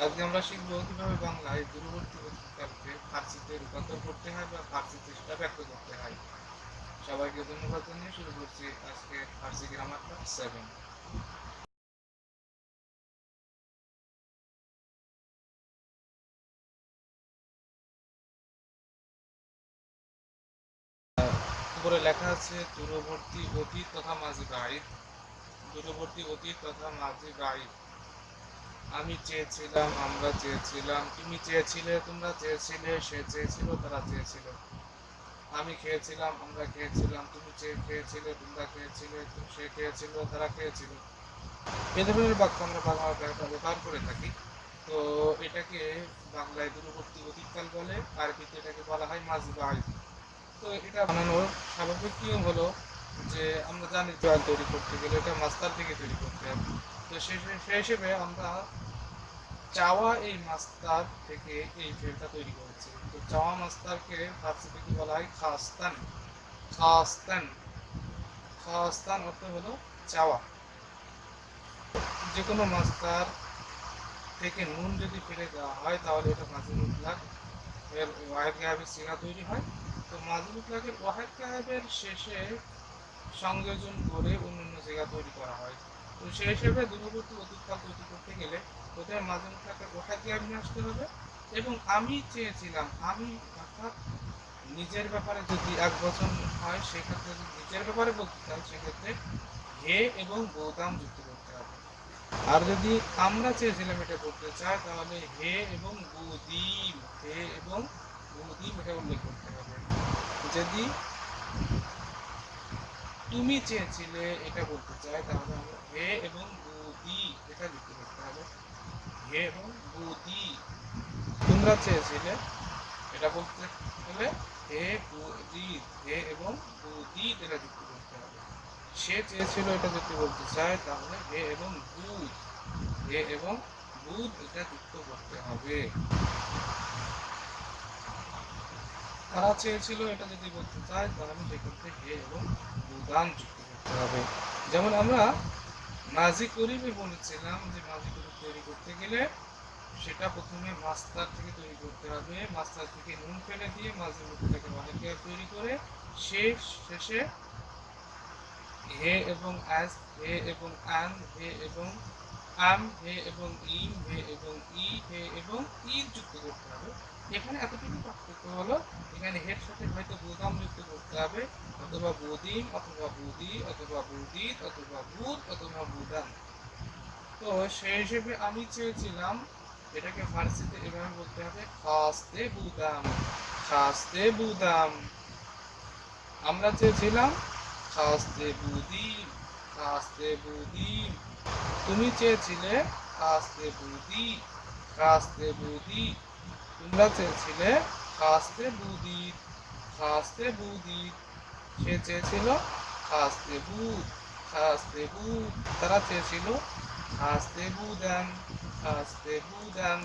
আজকে আমরা শিখবো কিভাবে বাংলায় দূরবর্তী অতীতকালকে ফার্সিতে রূপান্তর করতে হয় বা ফার্সিতে সেটা ব্যক্ত করতে হয়। সবাইকে ধন্যবাদ জানিয়ে শুরু করছি আজকে ফার্সি গ্রামার ক্লাস 7। উপরে লেখা আছে দূরবর্তী অতীত তথা মাঝি বাড়ির। দূরবর্তী অতীত তথা মাঝি বাড়ির। আমি চেয়েছিলাম, আমরা চেয়েছিলাম, তুমি চেয়েছিলে, তোমরা চেয়েছিলে, সে চেয়েছিল, তারা চেয়েছিল। আমি খেয়েছিলাম, আমরা খেয়েছিলাম, তুমি খেয়েছিলে, তোমরা খেয়েছিলে, সে খেয়েছিল, তারা খেয়েছিল। এ ধরনের বাক্য আমরা বাংলা ব্যবহার করে থাকি। তো এটাকে বাংলায় দূরবর্তী অতীতকাল বলে, আরবিতে এটাকে বলা হয় মাঝি বাড়ি। তো এটা বানানোর স্বাভাবিক নিয়ম হলো যে আমরা জানি জয়েল তৈরি করতে গেলে এটা মাস্টার থেকে তৈরি করতে হবে। তো সেই হিসেবে আমরা চাওয়া এই মাস্টার থেকে এই ফেলটা তৈরি করেছি। তো চাওয়া মাস্টারকে ফার্সিতে কি বলা হয়? খাস্তান। খাস্তান। খাস্তান অর্থ হলো চাওয়া। যে কোনো মাস্টার থেকে নুন যদি ফেলে দেওয়া হয় তাহলে এটা মাঝে মুতলাক এর ওয়াহেদ গায়েবের সিগা তৈরি হয়। তো মাঝে মুতলাকের ওয়াহেদ গায়েবের শেষে সংযোজন করে অন্যান্য জায়গা তৈরি করা হয়। তো সেই হিসেবে দূরবর্তী অতীতকাল তৈরি করতে গেলে প্রথমে মাঝে মুতলাকের ওয়াহেদ গায়েব নিয়ে আসতে হবে। এবং আমি চেয়েছিলাম, আমি অর্থাৎ নিজের ব্যাপারে যদি এক বচন হয় সেক্ষেত্রে যদি নিজের ব্যাপারে বলতে চাই সেক্ষেত্রে হে এবং বোতাম যুক্ত করতে হবে। আর যদি আমরা চেয়েছিলাম এটা করতে চাই তাহলে হে এবং গুদিম, হে এবং গুদিম এটা উল্লেখ করতে হবে। যদি তুমি চেয়েছিলে এটা বলতে চাই তাহলে আমরা হে এবং গুদি এটা যুক্ত করতে হবে। হে এবং গুদি। তোমরা চেয়েছিলে এটা বলতে হলে হে গুদি, হে এবং গুদি এটা যুক্ত করতে হবে। সে চেয়েছিল এটা যদি বলতে চায় তাহলে হে এবং দুধ, হে এবং দুধ এটা যুক্ত করতে হবে। তারা চেয়েছিল এটা যদি বলতে চায় তাহলে সেক্ষেত্রে হে এবং দুদান যুক্ত করতে হবে। যেমন আমরা মাঝি করিবে বলেছিলাম যে মাঝি করিব তৈরি করতে গেলে সেটা প্রথমে মাস্টার থেকে তৈরি করতে হবে। মাস্টার থেকে নুন ফেলে দিয়ে মাঝি মুখটাকে অনেকে তৈরি করে শেষে হে এবং অ্যাজ, হে এবং অ্যান, হে এবং আম, হে এবং ইম, হে এবং ই, হে এবং ঈদ যুক্ত করতে হবে। এখানে এতটুকু পার্থক্য হলো এখানে হের সাথে হয়তো বুদাম যুক্ত করতে হবে, অথবা বুদিম, অথবা বুদি, অথবা বুদিত, অথবা বুদ, অথবা বুদান। তো সেই হিসেবে আমি চেয়েছিলাম এটাকে ফার্সিতে এভাবে বলতে হবে খাস্তে বুদাম, খাস্তে বুদাম। আমরা চেয়েছিলাম খাস্তে বুদিম, খাস্তে বুদিম। তুমি চেয়েছিলে খাস্তে বুদি, খাস্তে বুদি। তোমরা চেয়েছিলে খাস্তে বুদি, খাস্তে বুদি। সে চেয়েছিল খাস্তে বুদ, খাস্তে বুদ। তারা চেয়েছিল খাস্তে বুদান, খাস্তে বুদান।